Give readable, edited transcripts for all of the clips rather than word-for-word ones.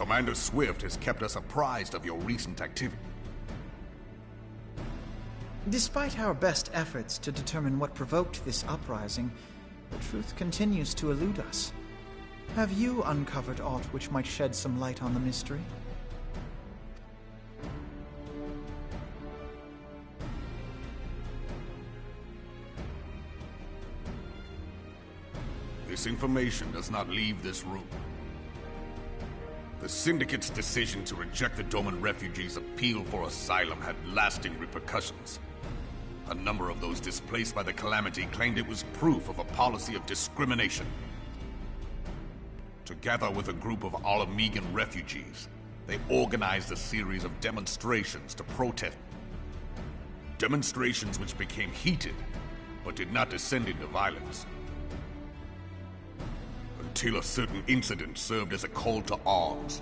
Commander Swift has kept us apprised of your recent activity. Despite our best efforts to determine what provoked this uprising, the truth continues to elude us. Have you uncovered aught which might shed some light on the mystery? This information does not leave this room. The Syndicate's decision to reject the Doman refugees' appeal for asylum had lasting repercussions. A number of those displaced by the calamity claimed it was proof of a policy of discrimination. Together with a group of Alamegan refugees, they organized a series of demonstrations to protest. Demonstrations which became heated, but did not descend into violence. Until a certain incident served as a call to arms.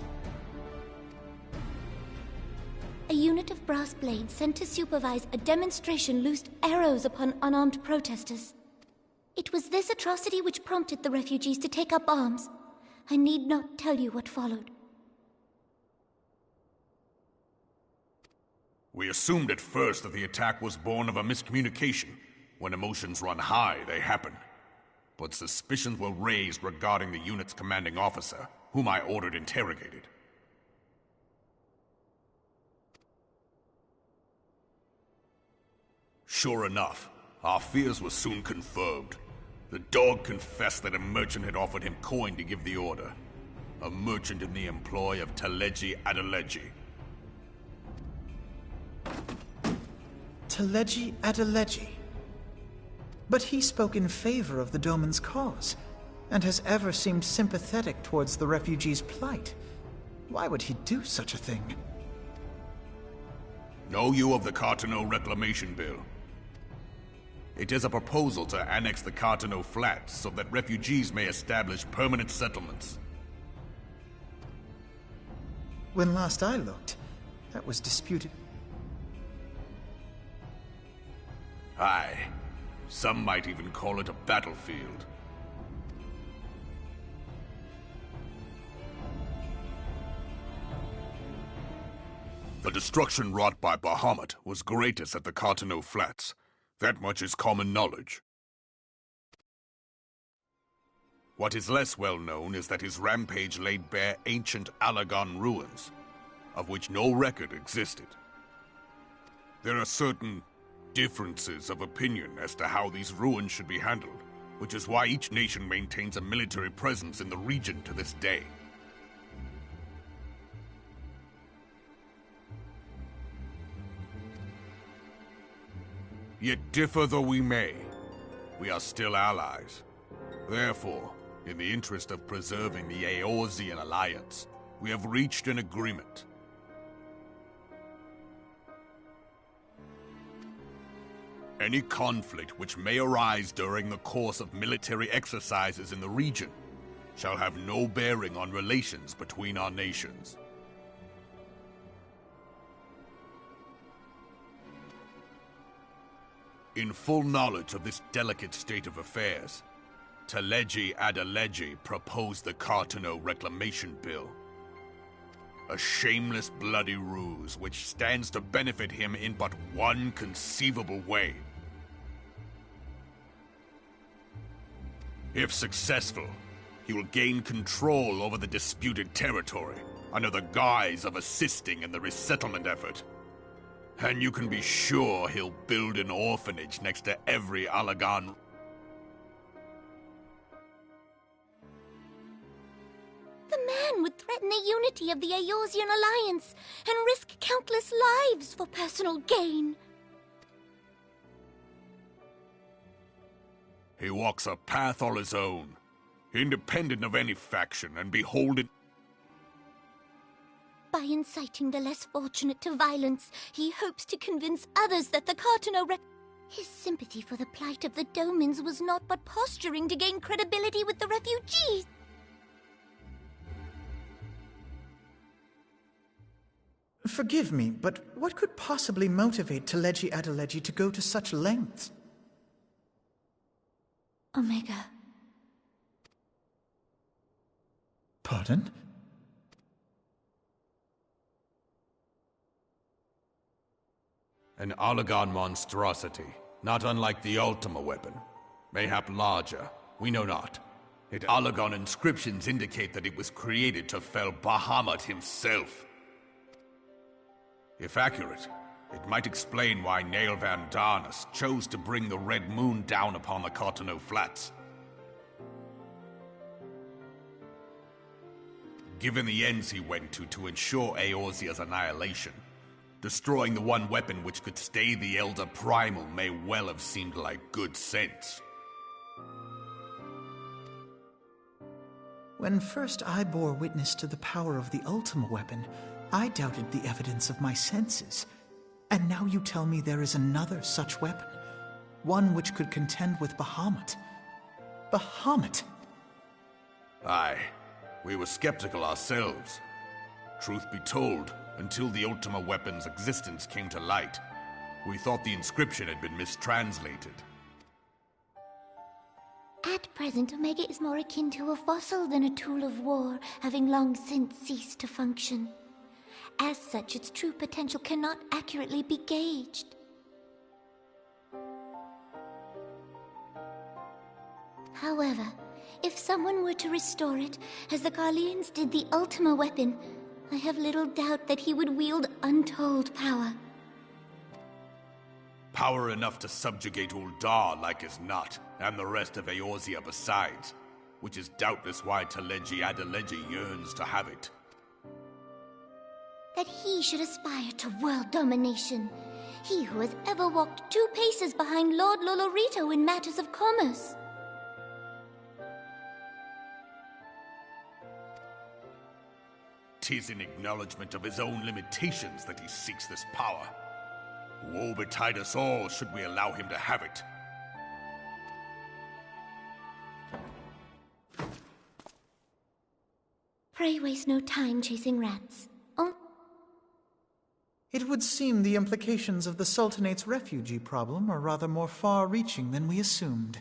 A unit of brass blades sent to supervise a demonstration loosed arrows upon unarmed protesters. It was this atrocity which prompted the refugees to take up arms. I need not tell you what followed. We assumed at first that the attack was born of a miscommunication. When emotions run high, they happen. But suspicions were raised regarding the unit's commanding officer, whom I ordered interrogated. Sure enough, our fears were soon confirmed. The dog confessed that a merchant had offered him coin to give the order. A merchant in the employ of Teleji Adeleji. Teleji Adeleji? But he spoke in favor of the Doman's cause, and has ever seemed sympathetic towards the refugees' plight. Why would he do such a thing? Know you of the Cartano Reclamation Bill? It is a proposal to annex the Cartano Flats so that refugees may establish permanent settlements. When last I looked, that was disputed. Aye. Some might even call it a battlefield. The destruction wrought by Bahamut was greatest at the Cartano Flats. That much is common knowledge. What is less well known is that his rampage laid bare ancient Alagon ruins, of which no record existed. There are certain differences of opinion as to how these ruins should be handled, which is why each nation maintains a military presence in the region to this day. Yet differ though we may, we are still allies. Therefore, in the interest of preserving the Eorzean alliance, we have reached an agreement. Any conflict which may arise during the course of military exercises in the region shall have no bearing on relations between our nations. In full knowledge of this delicate state of affairs, Teleji Adeleji proposed the Cartano Reclamation Bill. A shameless bloody ruse which stands to benefit him in but one conceivable way. If successful, he will gain control over the disputed territory under the guise of assisting in the resettlement effort. And you can be sure he'll build an orphanage next to every Alagan. The man would threaten the unity of the Eorzean alliance and risk countless lives for personal gain. He walks a path all his own, independent of any faction and beholden. By inciting the less fortunate to violence, he hopes to convince others that the His sympathy for the plight of the Domans was not but posturing to gain credibility with the refugees. Forgive me, but what could possibly motivate Teleji Adeleji to go to such lengths? Omega. Pardon? An Allagan monstrosity, not unlike the Ultima weapon. Mayhap larger, we know not. Allagan inscriptions indicate that it was created to fell Bahamut himself. If accurate, it might explain why Nail Van Darnus chose to bring the Red Moon down upon the Cotonou Flats. Given the ends he went to ensure Eorzea's annihilation, destroying the one weapon which could stay the Elder Primal may well have seemed like good sense. When first I bore witness to the power of the Ultima weapon, I doubted the evidence of my senses. And now you tell me there is another such weapon, one which could contend with Bahamut. Bahamut! Aye, we were skeptical ourselves. Truth be told, until the Ultima weapon's existence came to light, we thought the inscription had been mistranslated. At present, Omega is more akin to a fossil than a tool of war, having long since ceased to function. As such, its true potential cannot accurately be gauged. However, if someone were to restore it, as the Garleans did the Ultima weapon, I have little doubt that he would wield untold power. Power enough to subjugate Uldar like as not, and the rest of Eorzea besides, which is doubtless why Teleji Adeleji yearns to have it. That he should aspire to world domination. He who has ever walked 2 paces behind Lord Lolorito in matters of commerce. Tis in acknowledgement of his own limitations that he seeks this power. Woe betide us all should we allow him to have it. Pray waste no time chasing rats. It would seem the implications of the Sultanate's refugee problem are rather more far-reaching than we assumed.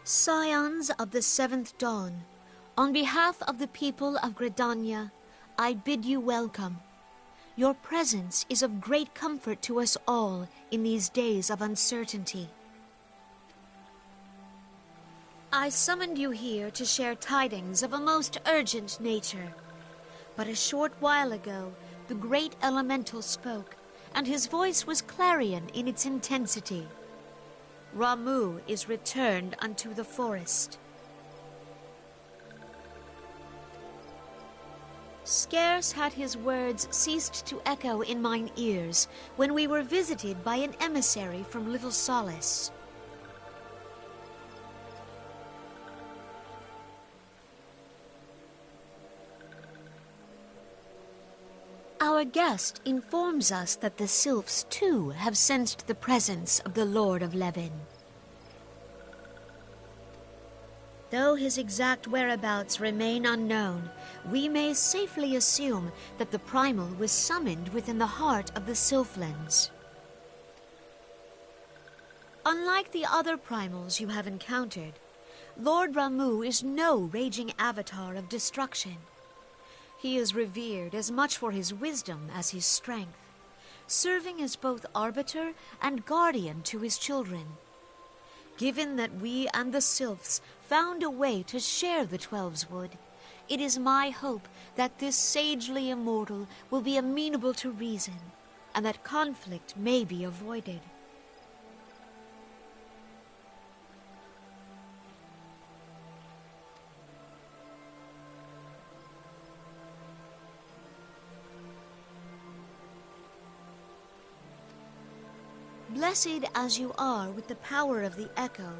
Scions of the Seventh Dawn, on behalf of the people of Gridania, I bid you welcome. Your presence is of great comfort to us all in these days of uncertainty. I summoned you here to share tidings of a most urgent nature. But a short while ago, the great elemental spoke, and his voice was clarion in its intensity. Ramuh is returned unto the forest. Scarce had his words ceased to echo in mine ears when we were visited by an emissary from Little Solace. Our guest informs us that the sylphs, too, have sensed the presence of the Lord of Levin. Though his exact whereabouts remain unknown, we may safely assume that the primal was summoned within the heart of the Sylphlands. Unlike the other primals you have encountered, Lord Ramuh is no raging avatar of destruction. He is revered as much for his wisdom as his strength, serving as both arbiter and guardian to his children. Given that we and the Sylphs found a way to share the Twelves Wood, it is my hope that this sagely immortal will be amenable to reason, and that conflict may be avoided. Blessed as you are with the power of the echo,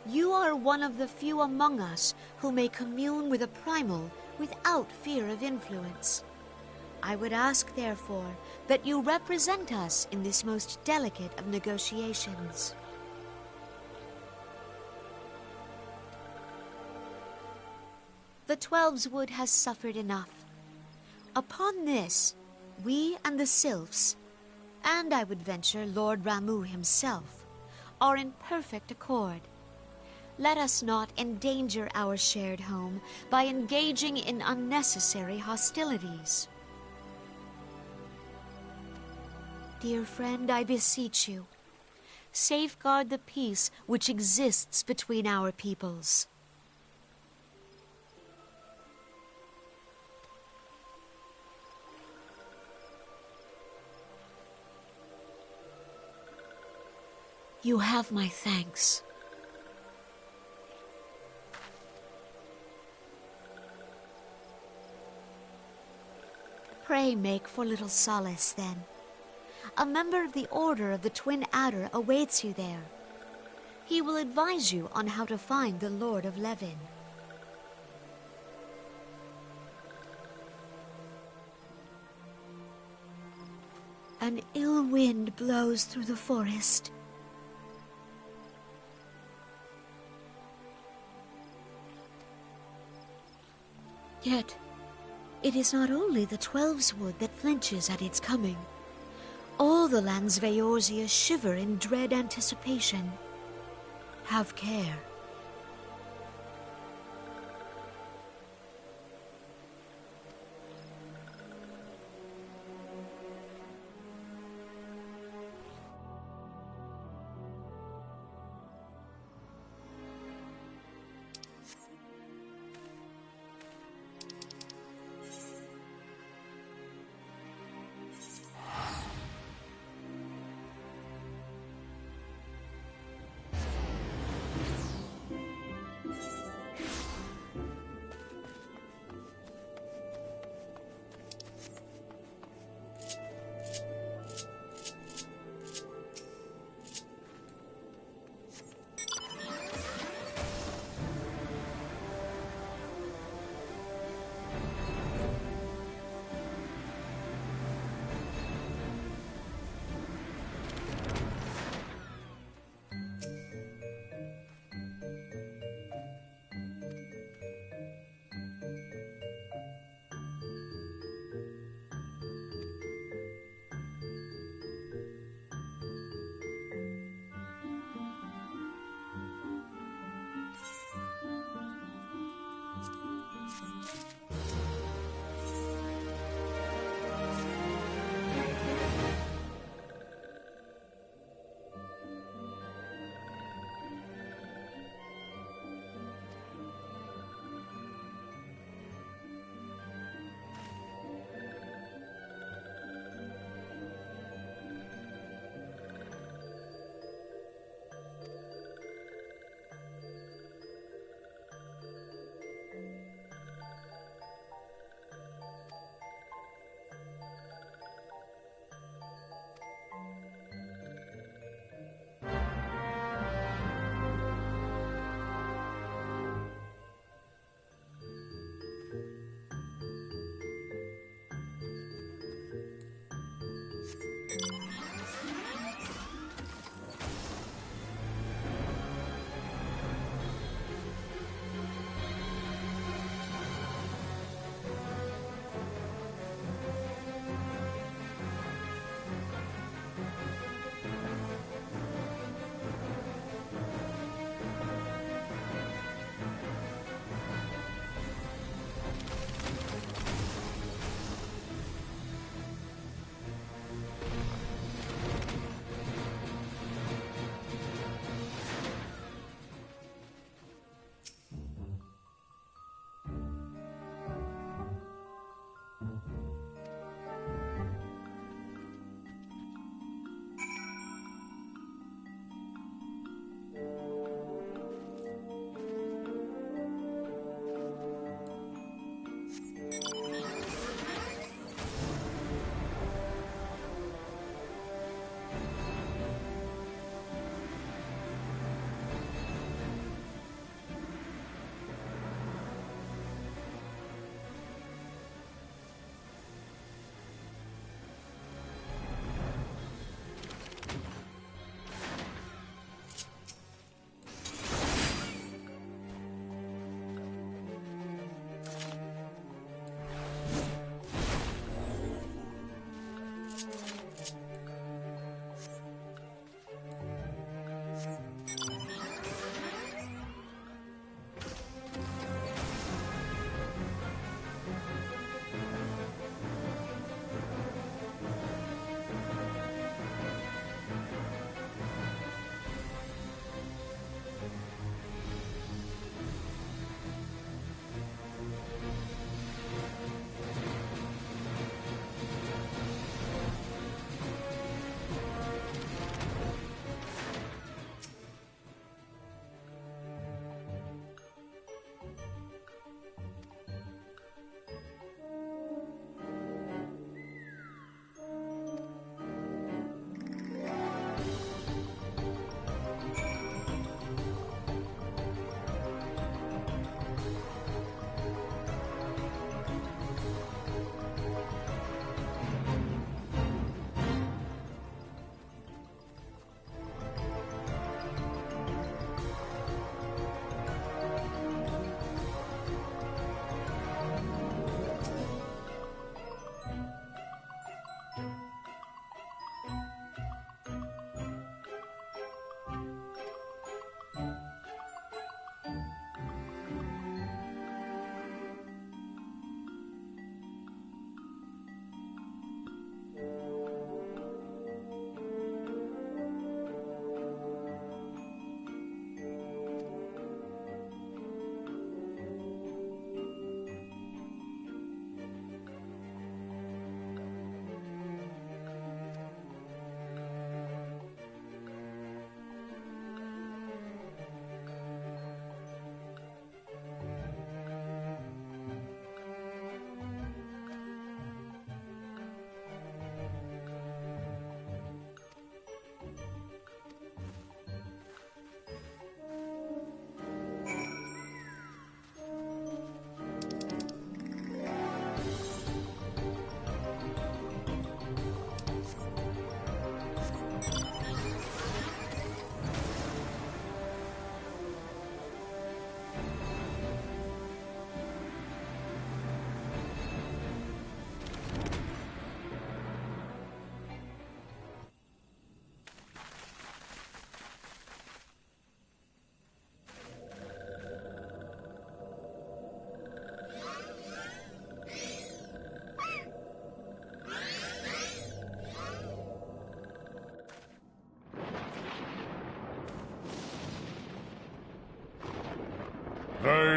you are one of the few among us who may commune with a primal without fear of influence. I would ask, therefore, that you represent us in this most delicate of negotiations. The Twelves Wood has suffered enough. Upon this, we and the Sylphs, and I would venture Lord Ramuh himself, are in perfect accord. Let us not endanger our shared home by engaging in unnecessary hostilities. Dear friend, I beseech you, safeguard the peace which exists between our peoples. You have my thanks. Pray make for Little Solace, then. A member of the Order of the Twin Adder awaits you there. He will advise you on how to find the Lord of Levin. An ill wind blows through the forest. Yet, it is not only the Twelves Wood that flinches at its coming. All the lands Veorzia shiver in dread anticipation. Have care.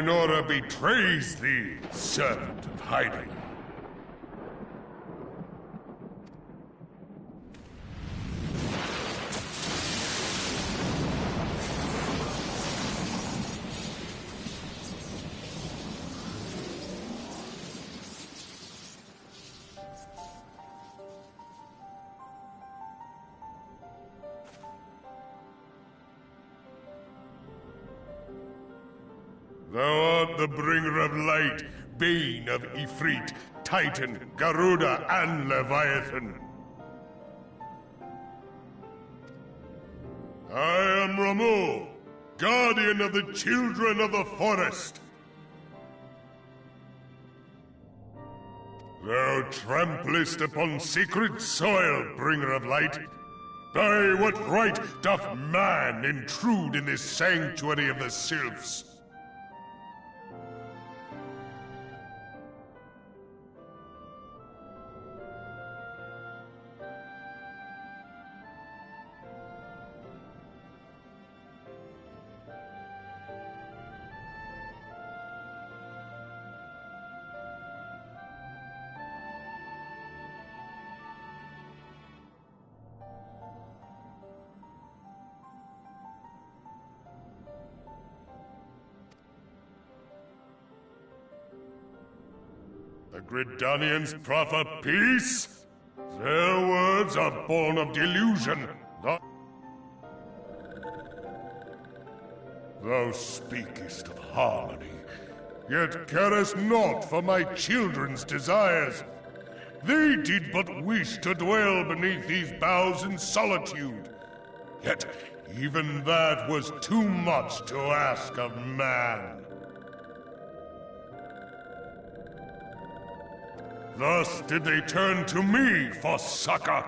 Minora betrays thee, servant of hiding. Thou art the bringer of light, bane of Ifrit, Titan, Garuda, and Leviathan. I am Ramu, guardian of the children of the forest. Thou tramplest upon sacred soil, bringer of light. By what right doth man intrude in this sanctuary of the sylphs? The Gridanians proffer peace? Their words are born of delusion, not... Thou speakest of harmony, yet carest not for my children's desires. They did but wish to dwell beneath these boughs in solitude. Yet even that was too much to ask of man. Thus did they turn to me for succor.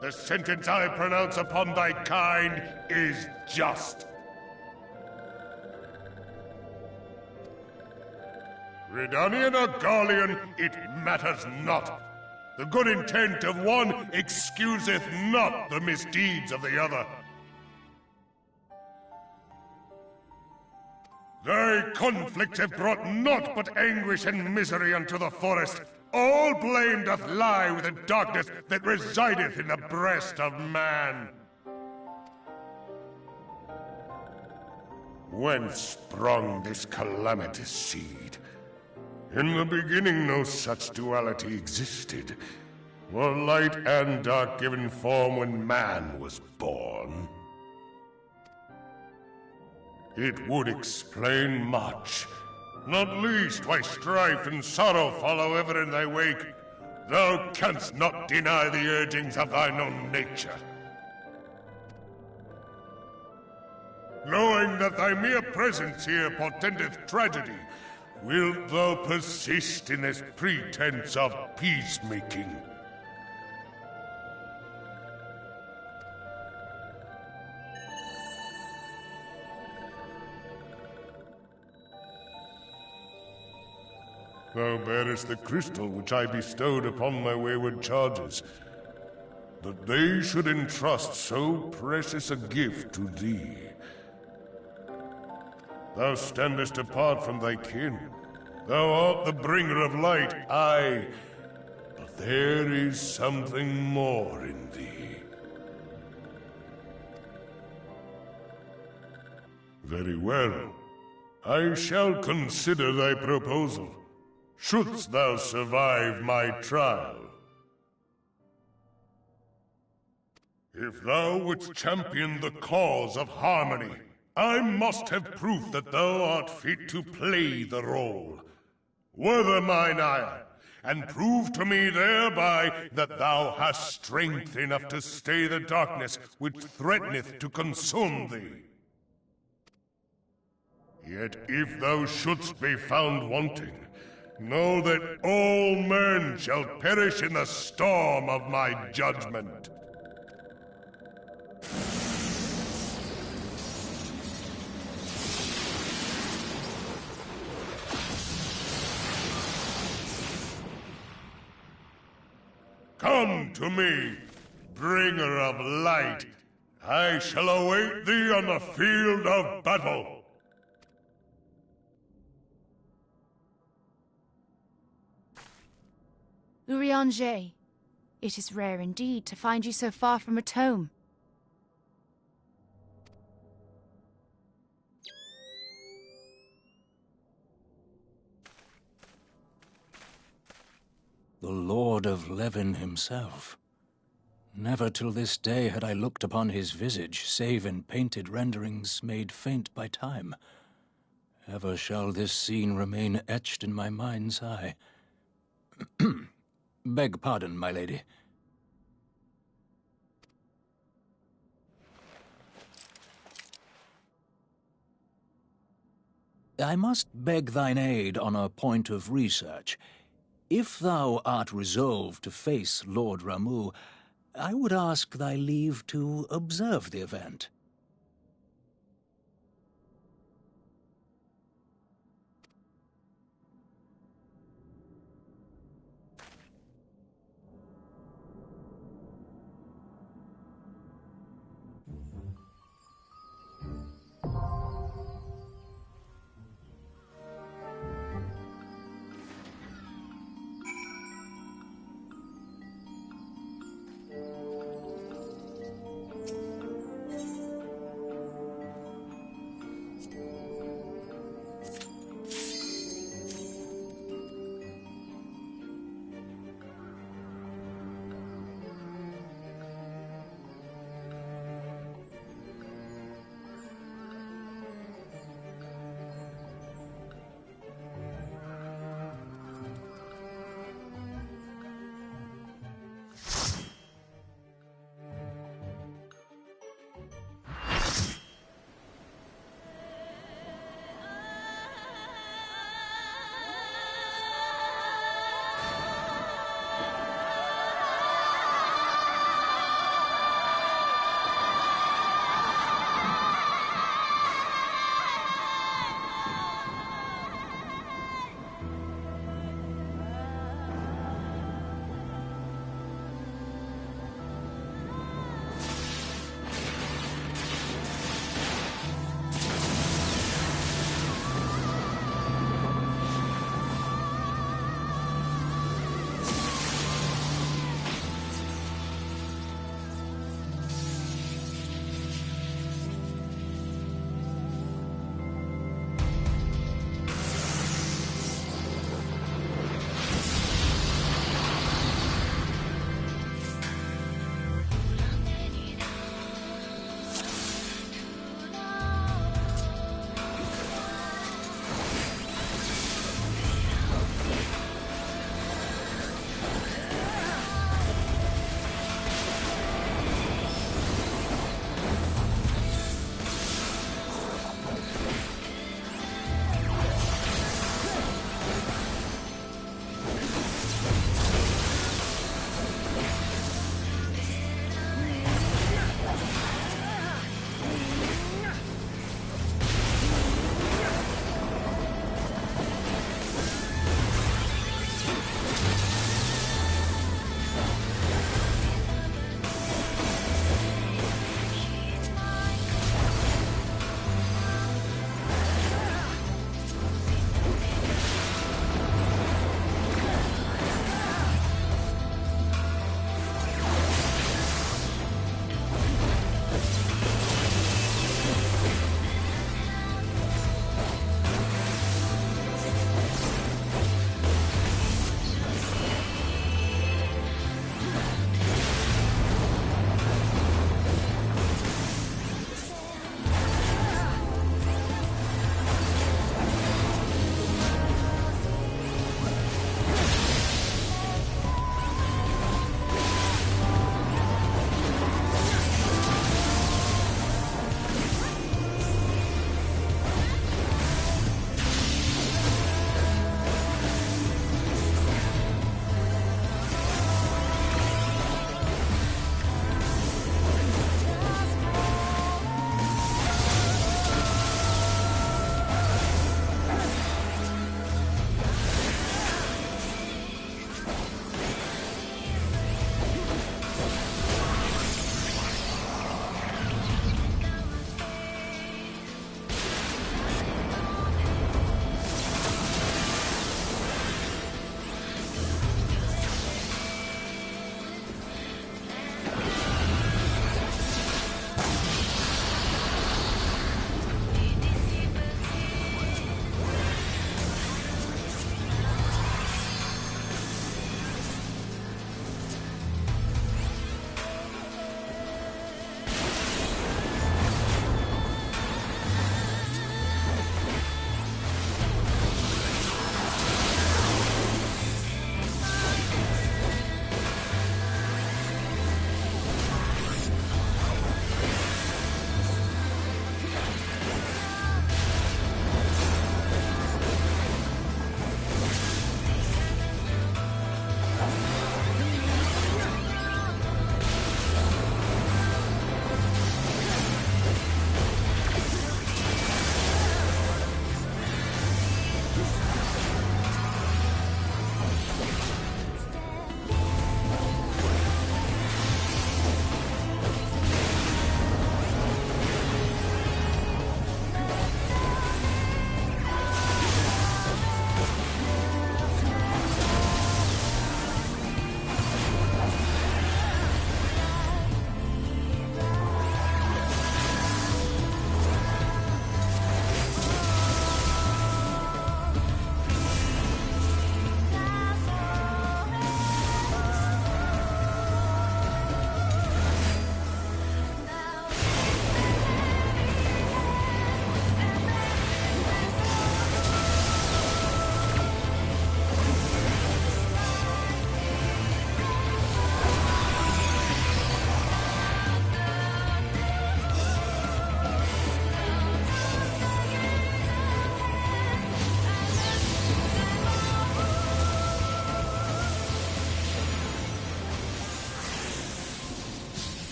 The sentence I pronounce upon thy kind is just. Gridanian or Garlean, it matters not. The good intent of one excuseth not the misdeeds of the other. Thy conflicts have brought naught but anguish and misery unto the forest. All blame doth lie with the darkness that resideth in the breast of man. Whence sprung this calamitous seed? In the beginning no such duality existed. Were light and dark given form when man was born? It would explain much. Not least why strife and sorrow follow ever in thy wake. Thou canst not deny the urgings of thine own nature. Knowing that thy mere presence here portendeth tragedy, wilt thou persist in this pretense of peacemaking? Thou bearest the crystal which I bestowed upon my wayward charges, that they should entrust so precious a gift to thee. Thou standest apart from thy kin. Thou art the bringer of light, aye, but there is something more in thee. Very well. I shall consider thy proposal. Shouldst thou survive my trial. If thou wouldst champion the cause of harmony, I must have proof that thou art fit to play the role. Wither mine ire, and prove to me thereby that thou hast strength enough to stay the darkness which threateneth to consume thee. Yet if thou shouldst be found wanting, know that all men shall perish in the storm of my judgment. Come to me, bringer of light. I shall await thee on the field of battle. Urianger, it is rare indeed to find you so far from a tome. The Lord of Levin himself. Never till this day had I looked upon his visage, save in painted renderings made faint by time. Ever shall this scene remain etched in my mind's eye. Beg pardon, my lady. I must beg thine aid on a point of research. If thou art resolved to face Lord Ramuh, I would ask thy leave to observe the event.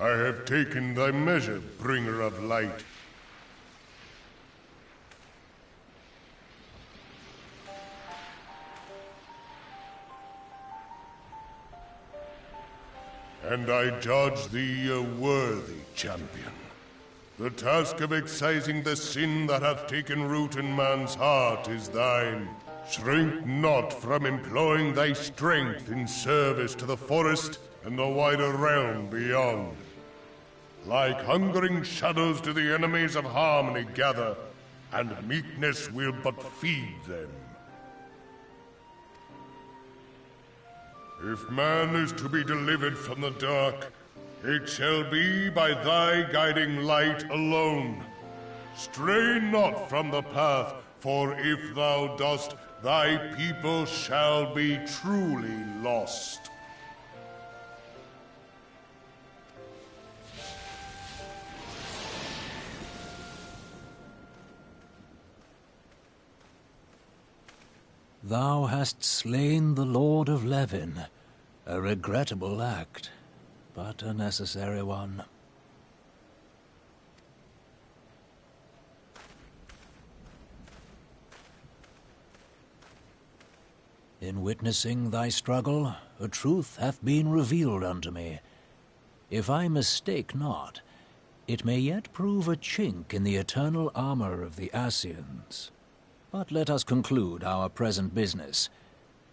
I have taken thy measure, bringer of light. And I judge thee a worthy champion. The task of excising the sin that hath taken root in man's heart is thine. Shrink not from employing thy strength in service to the forest and the wider realm beyond. Like hungering shadows do the enemies of harmony gather, and meekness will but feed them. If man is to be delivered from the dark, it shall be by thy guiding light alone. Stray not from the path, for if thou dost, thy people shall be truly lost. Thou hast slain the Lord of Levin. A regrettable act, but a necessary one. In witnessing thy struggle, a truth hath been revealed unto me. If I mistake not, it may yet prove a chink in the eternal armor of the Ascians. But let us conclude our present business.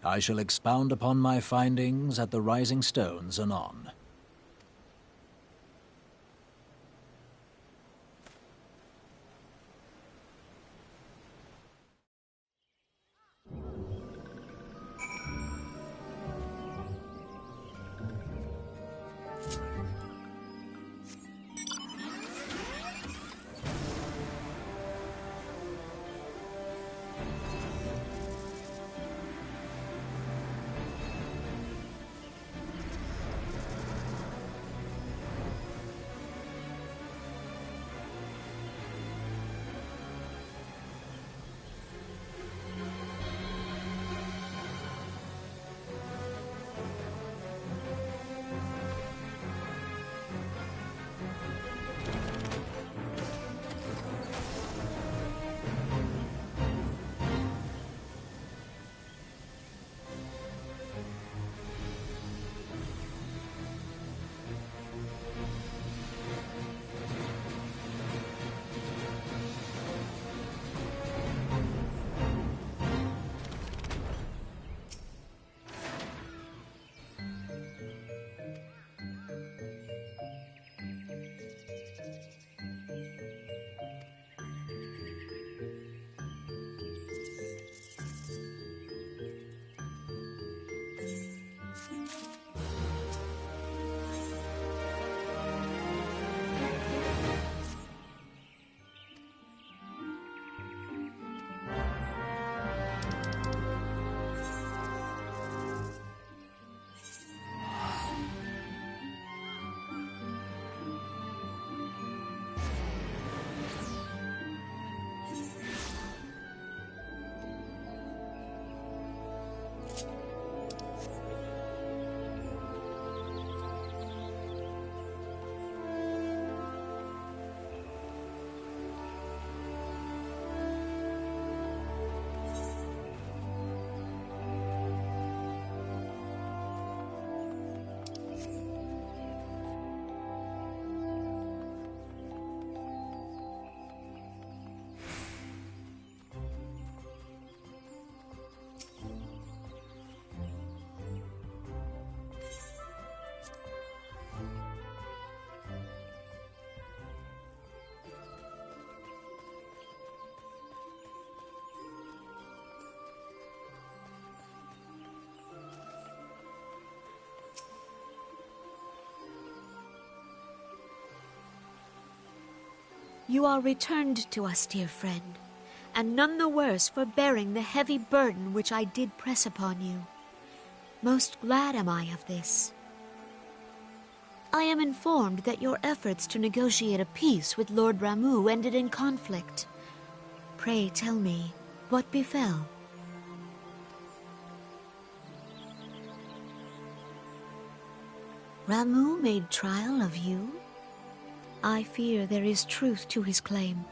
I shall expound upon my findings at the Rising Stones anon. You are returned to us, dear friend, and none the worse for bearing the heavy burden which I did press upon you. Most glad am I of this. I am informed that your efforts to negotiate a peace with Lord Ramuh ended in conflict. Pray tell me, what befell? Ramu made trial of you? I fear there is truth to his claim.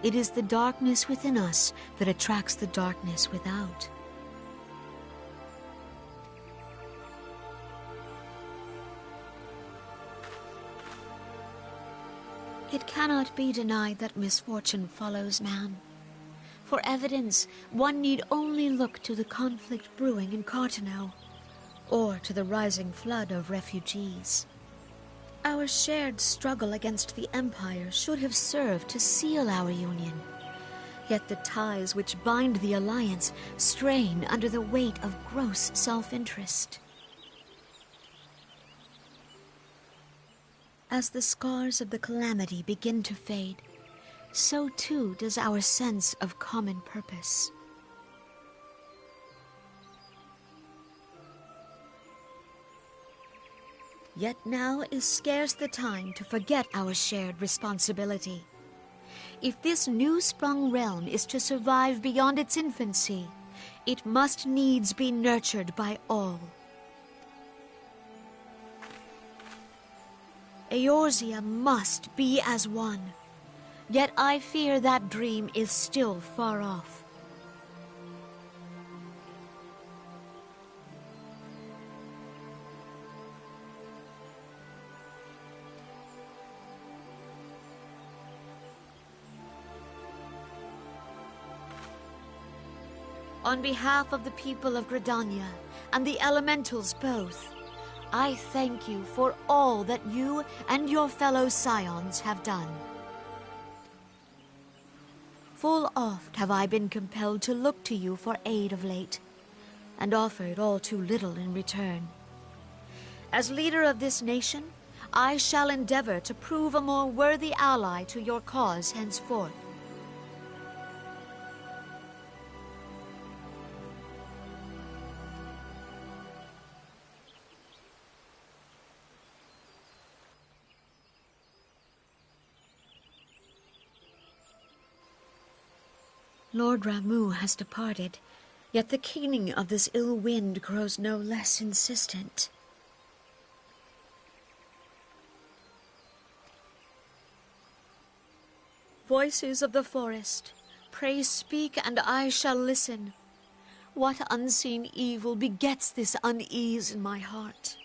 It is the darkness within us that attracts the darkness without. It cannot be denied that misfortune follows man. For evidence, one need only look to the conflict brewing in Cartano, or to the rising flood of refugees. Our shared struggle against the Empire should have served to seal our union. Yet the ties which bind the Alliance strain under the weight of gross self-interest. As the scars of the calamity begin to fade, so too does our sense of common purpose. Yet now is scarce the time to forget our shared responsibility. If this new-sprung realm is to survive beyond its infancy, it must needs be nurtured by all. Eorzea must be as one. Yet I fear that dream is still far off. On behalf of the people of Gridania and the elementals both, I thank you for all that you and your fellow scions have done. Full oft have I been compelled to look to you for aid of late, and offered all too little in return. As leader of this nation, I shall endeavor to prove a more worthy ally to your cause henceforth. Lord Ramu has departed, yet the keening of this ill wind grows no less insistent. Voices of the forest, pray speak and I shall listen. What unseen evil begets this unease in my heart?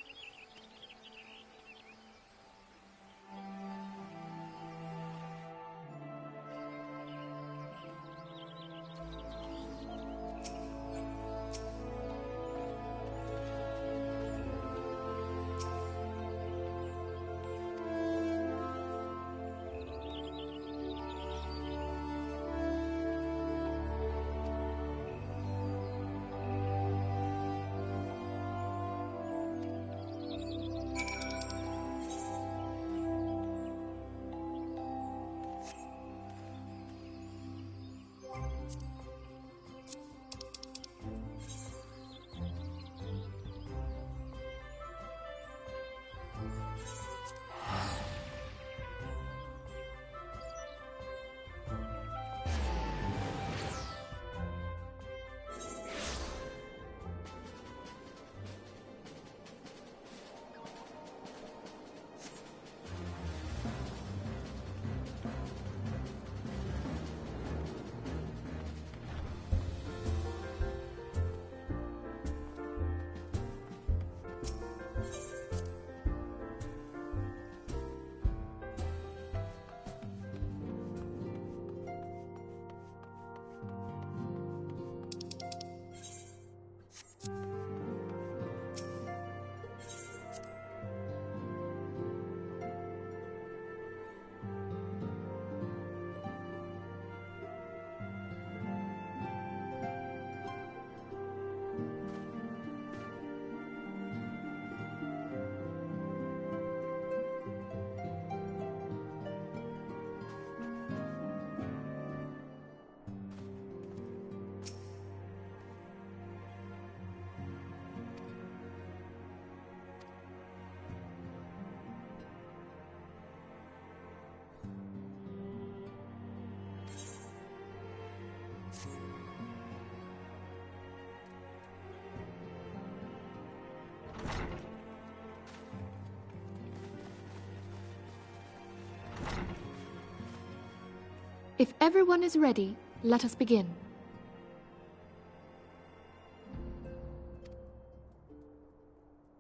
If everyone is ready, let us begin.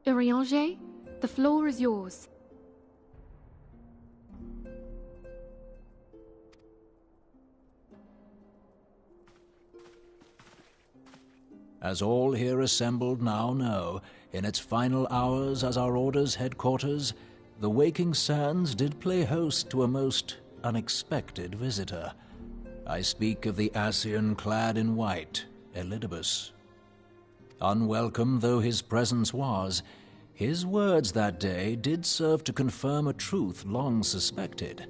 Urianger, the floor is yours. As all here assembled now know, in its final hours as our Order's headquarters, the waking sands did play host to a most unexpected visitor. I speak of the Ascian clad in white, Elidibus. Unwelcome though his presence was, his words that day did serve to confirm a truth long suspected,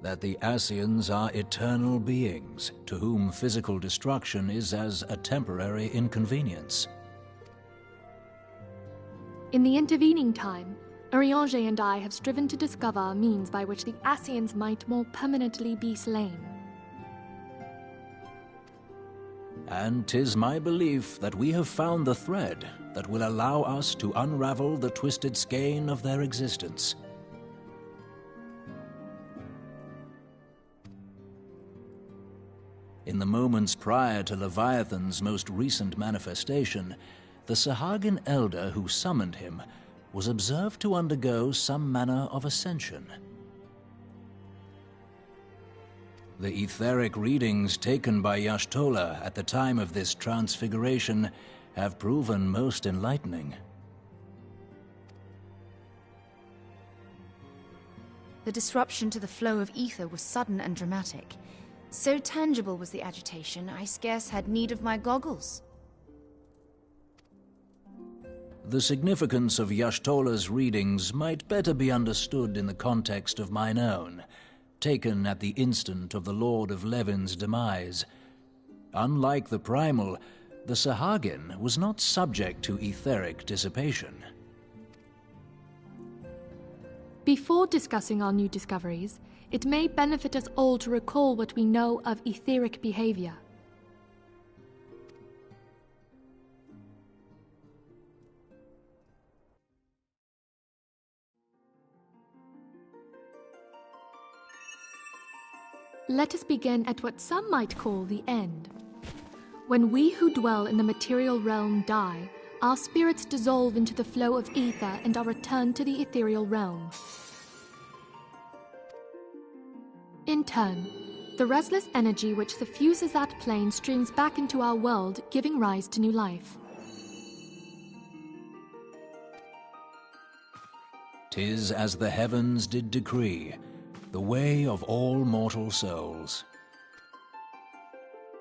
that the Ascians are eternal beings, to whom physical destruction is as a temporary inconvenience. In the intervening time, Urianger and I have striven to discover a means by which the Ascians might more permanently be slain. And 'tis my belief that we have found the thread that will allow us to unravel the twisted skein of their existence. In the moments prior to Leviathan's most recent manifestation, the Sahagin elder who summoned him was observed to undergo some manner of ascension. The etheric readings taken by Y'shtola at the time of this transfiguration have proven most enlightening. The disruption to the flow of ether was sudden and dramatic. So tangible was the agitation, I scarce had need of my goggles. The significance of Y'shtola's readings might better be understood in the context of mine own, taken at the instant of the Lord of Levin's demise. Unlike the Primal, the Sahagin was not subject to etheric dissipation. Before discussing our new discoveries, it may benefit us all to recall what we know of etheric behavior. Let us begin at what some might call the end. When we who dwell in the material realm die, our spirits dissolve into the flow of ether and are returned to the ethereal realm. In turn, the restless energy which suffuses that plane streams back into our world, giving rise to new life. 'Tis as the heavens did decree, the way of all mortal souls.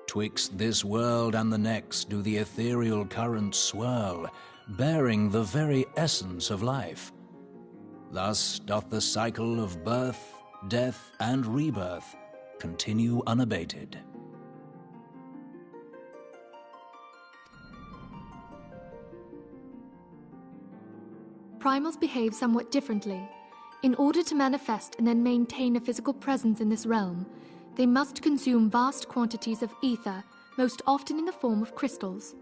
Twixt this world and the next do the ethereal currents swirl, bearing the very essence of life. Thus doth the cycle of birth, death, and rebirth continue unabated. Primals behave somewhat differently. In order to manifest and then maintain a physical presence in this realm, they must consume vast quantities of ether, most often in the form of crystals.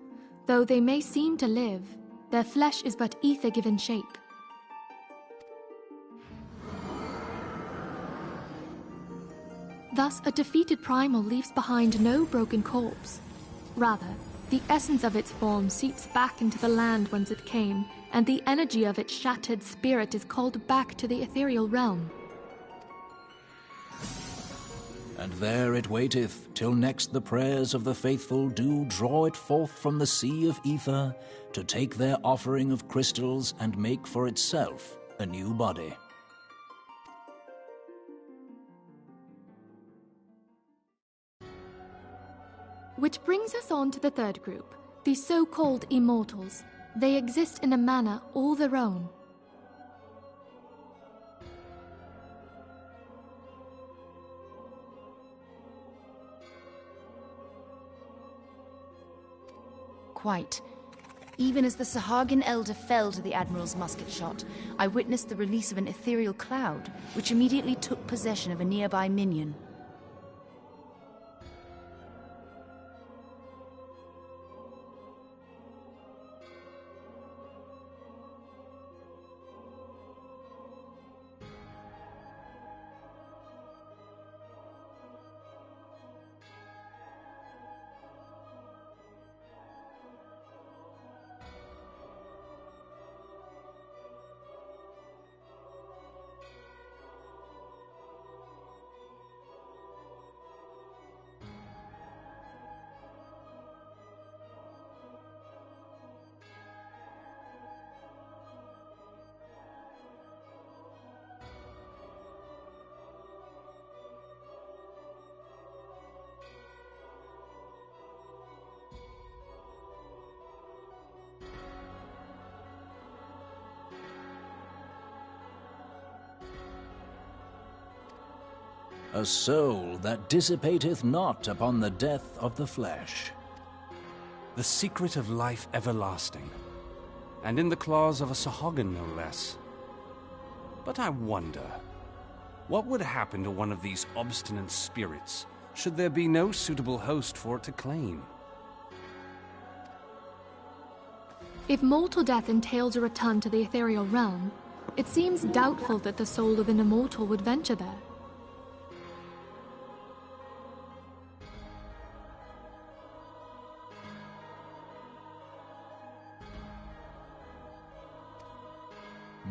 Though they may seem to live, their flesh is but ether given shape. Thus, a defeated primal leaves behind no broken corpse. Rather, the essence of its form seeps back into the land whence it came, and the energy of its shattered spirit is called back to the ethereal realm. And there it waiteth, till next the prayers of the faithful do draw it forth from the sea of ether, to take their offering of crystals and make for itself a new body. Which brings us on to the third group, the so-called immortals. They exist in a manner all their own. Quite. Even as the Sahagin elder fell to the Admiral's musket shot, I witnessed the release of an ethereal cloud, which immediately took possession of a nearby minion. a soul that dissipateth not upon the death of the flesh. The secret of life everlasting, and in the claws of a Sahagin no less. But I wonder, what would happen to one of these obstinate spirits should there be no suitable host for it to claim? If mortal death entails a return to the ethereal realm, it seems doubtful that the soul of an immortal would venture there.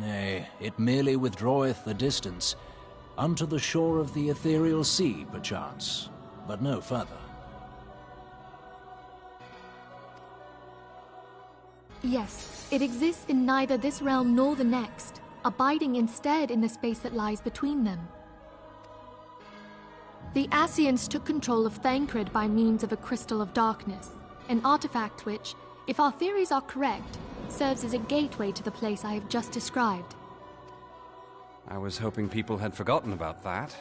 Nay, it merely withdraweth the distance, unto the shore of the ethereal sea, perchance, but no further. Yes, it exists in neither this realm nor the next, abiding instead in the space that lies between them. The Ascians took control of Thancred by means of a crystal of darkness, an artifact which, if our theories are correct, serves as a gateway to the place I have just described. I was hoping people had forgotten about that.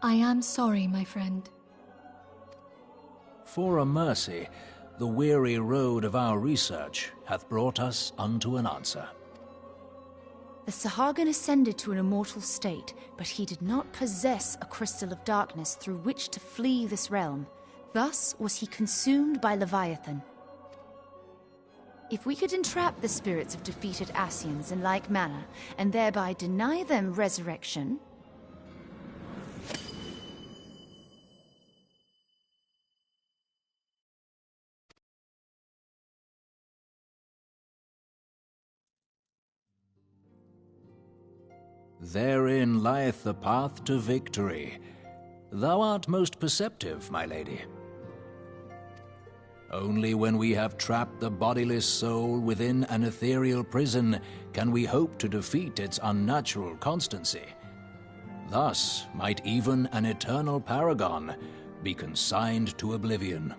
I am sorry, my friend. For a mercy, the weary road of our research hath brought us unto an answer. The Sahagin ascended to an immortal state, but he did not possess a crystal of darkness through which to flee this realm. Thus was he consumed by Leviathan. If we could entrap the spirits of defeated Ascians in like manner, and thereby deny them resurrection... Therein lieth the path to victory. Thou art most perceptive, my lady. Only when we have trapped the bodiless soul within an ethereal prison can we hope to defeat its unnatural constancy. Thus might even an eternal paragon be consigned to oblivion.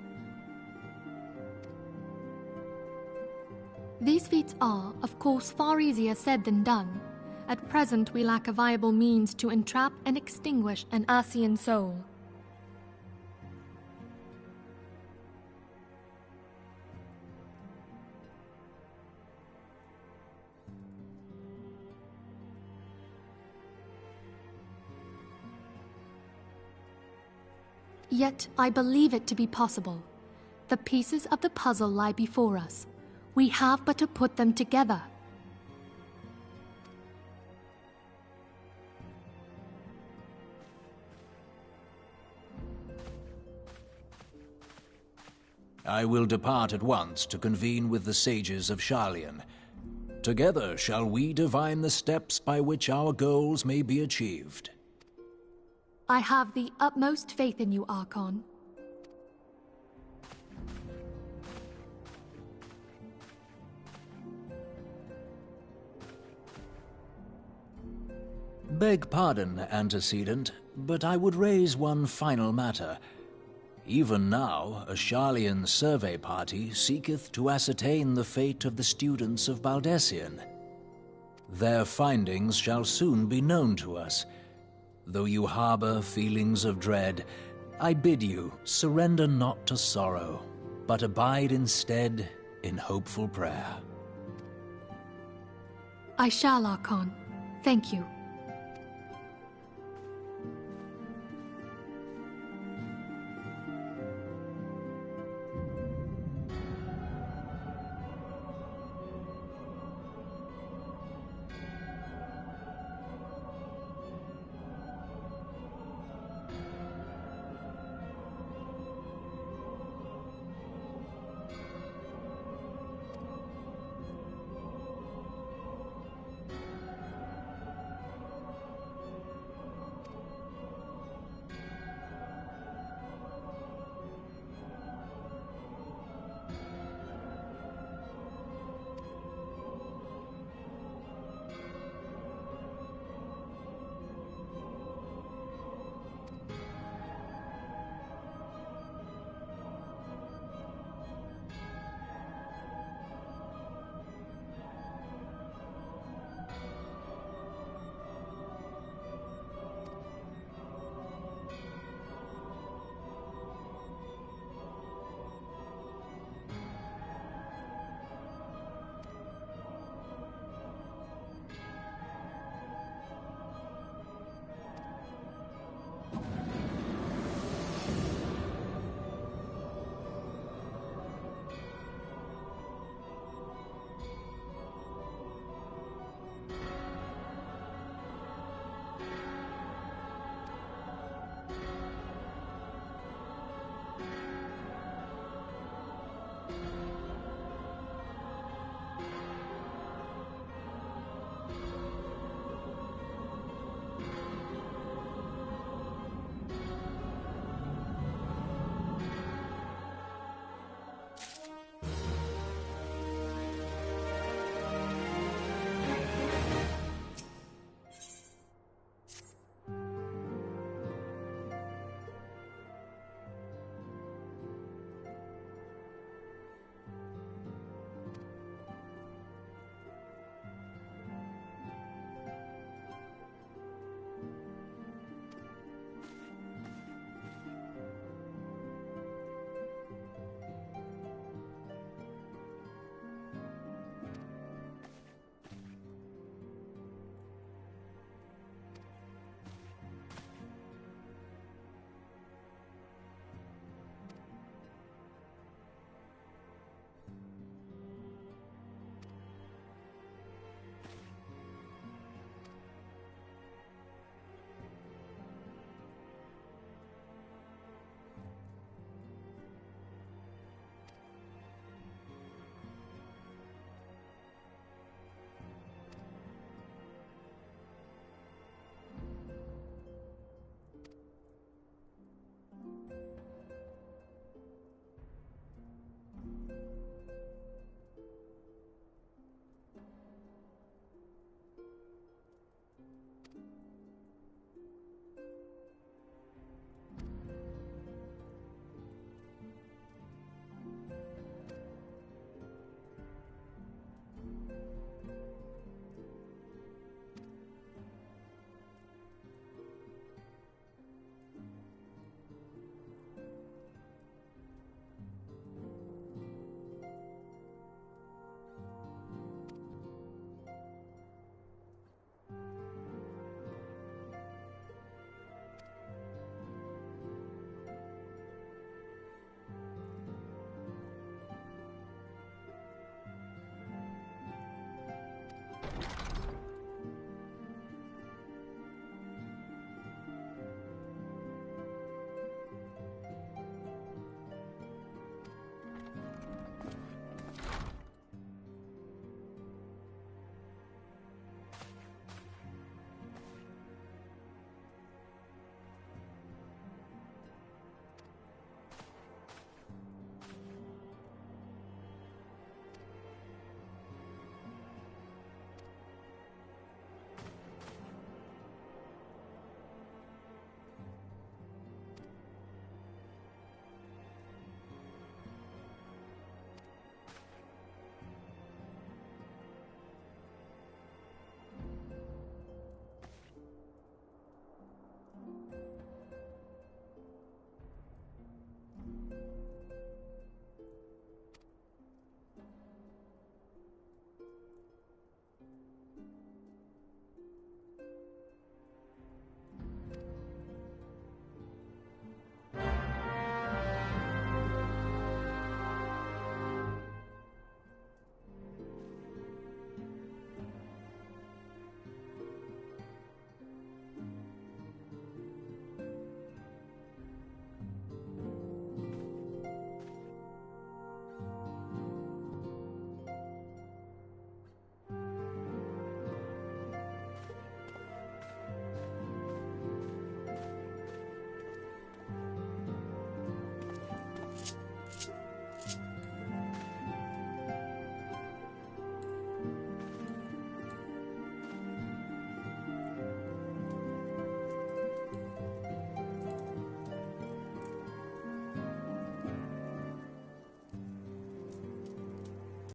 These feats are, of course, far easier said than done. At present, we lack a viable means to entrap and extinguish an Ascian soul. Yet, I believe it to be possible. The pieces of the puzzle lie before us. We have but to put them together. I will depart at once to convene with the sages of Sharlayan. Together shall we divine the steps by which our goals may be achieved. I have the utmost faith in you, Archon. Beg pardon, antecedent, but I would raise one final matter. Even now, a Sharlayan survey party seeketh to ascertain the fate of the students of Baldessian. Their findings shall soon be known to us. Though you harbor feelings of dread, I bid you surrender not to sorrow, but abide instead in hopeful prayer. I shall, Archon. Thank you.